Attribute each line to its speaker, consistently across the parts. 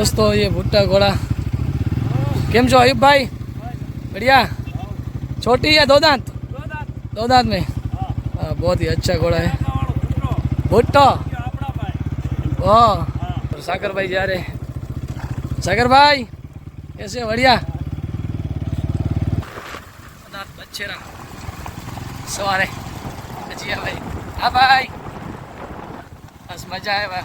Speaker 1: दोस्तों ये भुट्टा घोड़ा केम छो अयुब भाई? बढ़िया। छोटी या दो दांत? दो दांत में। हाँ, बहुत ही अच्छा घोड़ा है भुट्टो। वाह। सागर भाई जा रहे हैं। सागर भाई कैसे? बढ़िया। बच्चेरा सवारे जी भाई। हाँ भाई बस मजा है भाई।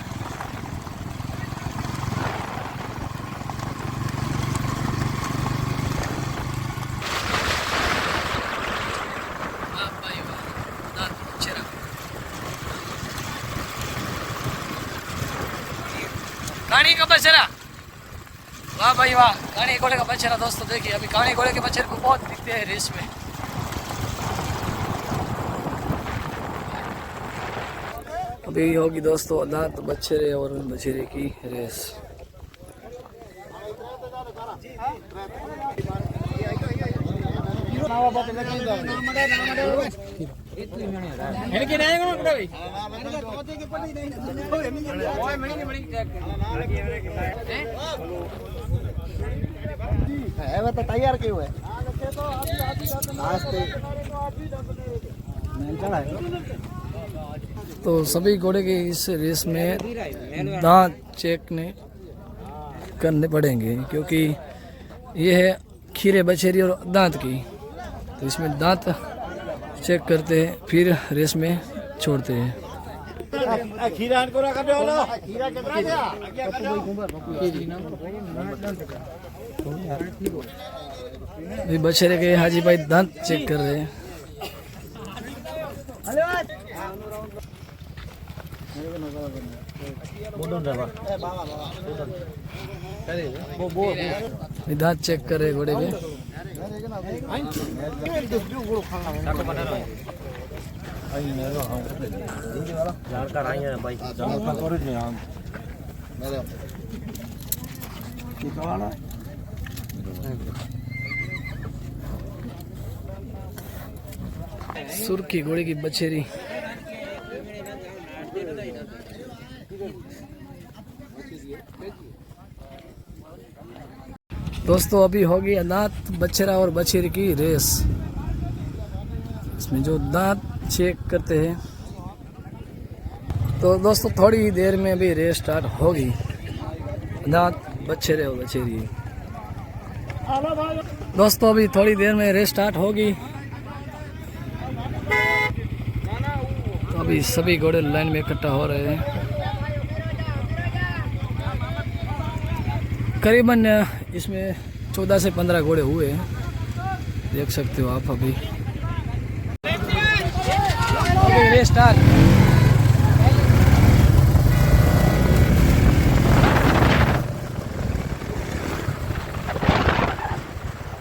Speaker 1: कानी का बछड़ा, वाह भाई वाह। कानी घोड़े का बछड़ा दोस्तों देखिए, अभी कानी घोड़े के बछड़े को बहुत दिखते हैं रेस में। अभी होगी दोस्तों दांत बछड़े और बछड़े की रेस।
Speaker 2: तो तैयार क्यों है?
Speaker 1: तो सभी घोड़े के इस रेस में दांत चेक करने पड़ेंगे, क्योंकि ये है खीरे बछेरी और दांत की। तो इसमें दांत चेक करते हैं फिर रेस में छोड़ते हैं। ये बछेरे के हाजी भाई दांत चेक कर रहे हैं। दांत चेक कर रहे घोड़े के। सुर्खी घोड़े की बछेरी। दोस्तों अभी होगी दांत बछड़ा और बछेरी की रेस। इसमें जो दांत चेक करते हैं, तो दोस्तों थोड़ी ही देर में अभी रेस स्टार्ट होगी दांत बछड़े और बछेरी। दोस्तों अभी थोड़ी देर में रेस स्टार्ट होगी। तो अभी सभी घोड़े लाइन में इकट्ठा हो रहे हैं। करीबन इसमें 14 से 15 घोड़े हुए हैं, देख सकते हो आप। अभी रेस स्टार्ट।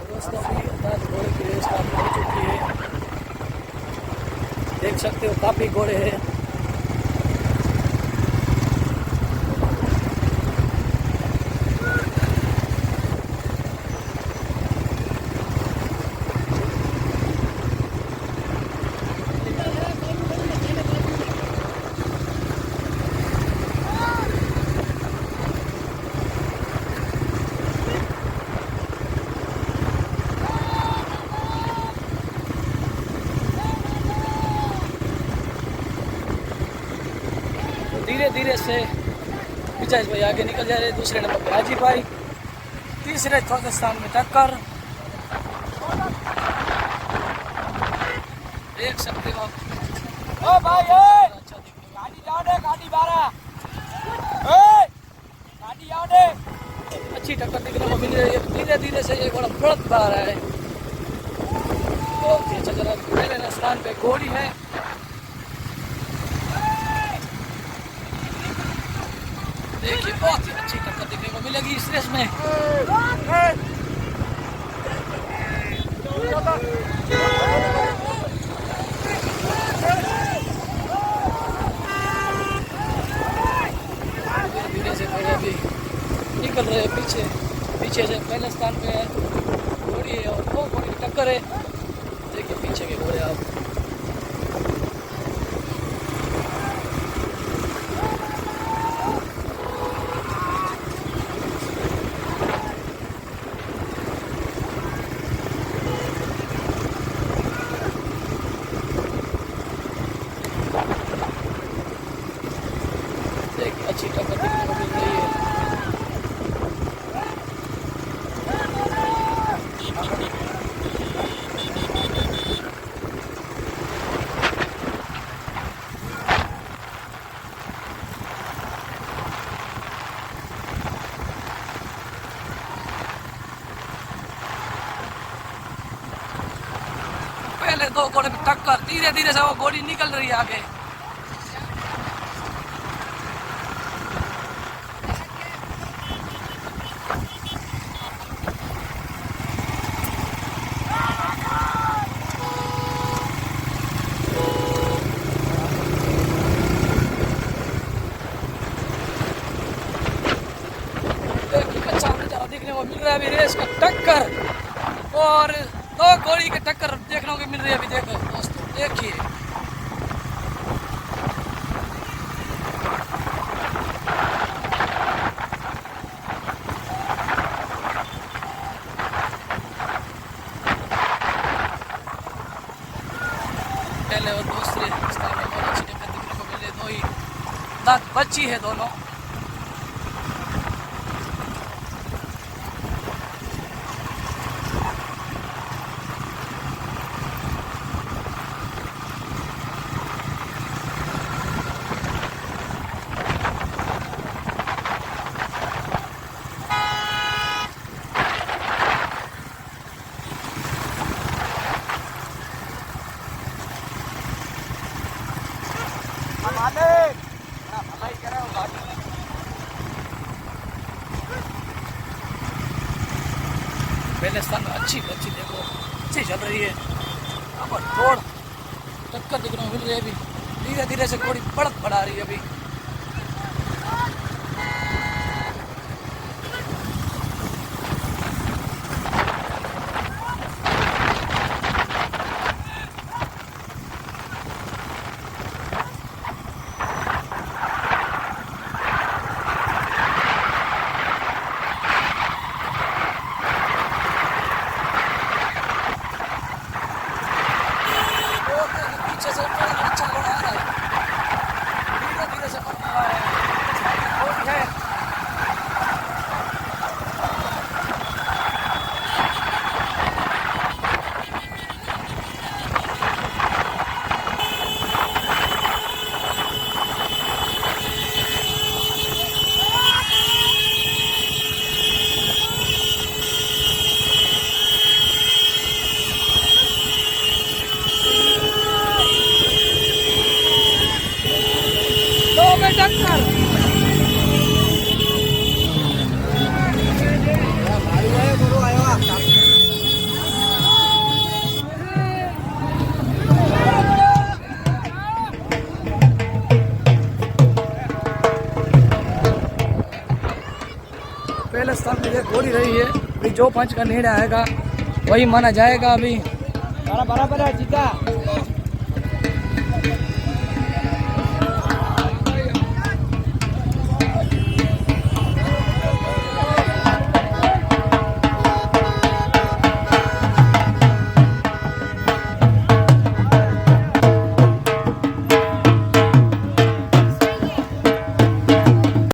Speaker 1: दोस्तों घोड़े की रेस स्टार्ट हो चुकी है, देख सकते हो काफी घोड़े हैं। धीरे धीरे से विजय भाई आगे निकल जा रहे। दूसरे नंबर पे हाजी भाई, तीसरे चौथे स्थान में टक्कर, देख सकते हो। ओ भाई गाड़ी जाओ दे, गाड़ी बारा गाड़ी जाओ दे। अच्छी टक्कर देखने को मिल रही है। धीरे धीरे से ये घोड़ा बढ़त आ रहा है। बहुत ही अच्छा जरा पहले स्थान पे घोड़ी है। देखिए बहुत ही अच्छी टक्कर देखने को मिलेगी इस रेस में। धीरे से घोड़े भी निकल रहे हैं पीछे। पीछे से पहले स्थान पे है घोड़ी है और वो घोड़ी की टक्कर है। देखिए पीछे के घोड़े आप। पहले दो घोड़े में टक्कर, धीरे धीरे से वो घोड़ी निकल रही है आगे। देखने को मिल रहा है अभी रेस का टक्कर, और दो घोड़ी की टक्कर देखने को मिल रही है अभी। देखो दोस्तों, देखिए पहले और दूसरे स्थान में बहुत अच्छी टक्कर देखने को मिले। दो ही दांत बची है दोनों। पहले स्थान में अच्छी देखो अच्छी चल रही है। अब थोड़ टक्कर देखने को मिल रही है अभी। धीरे धीरे से घोड़ी बढ़त बढ़ा रही है अभी। पीछे से अच्छा घोड़ा आ रहा है, धीरे धीरे से बढ़ रहा है। पहले स्थान पे ये घोड़ी रही है। अभी जो पंच का निर्णय आएगा वही माना जाएगा। अभी
Speaker 2: बराबर है जीता।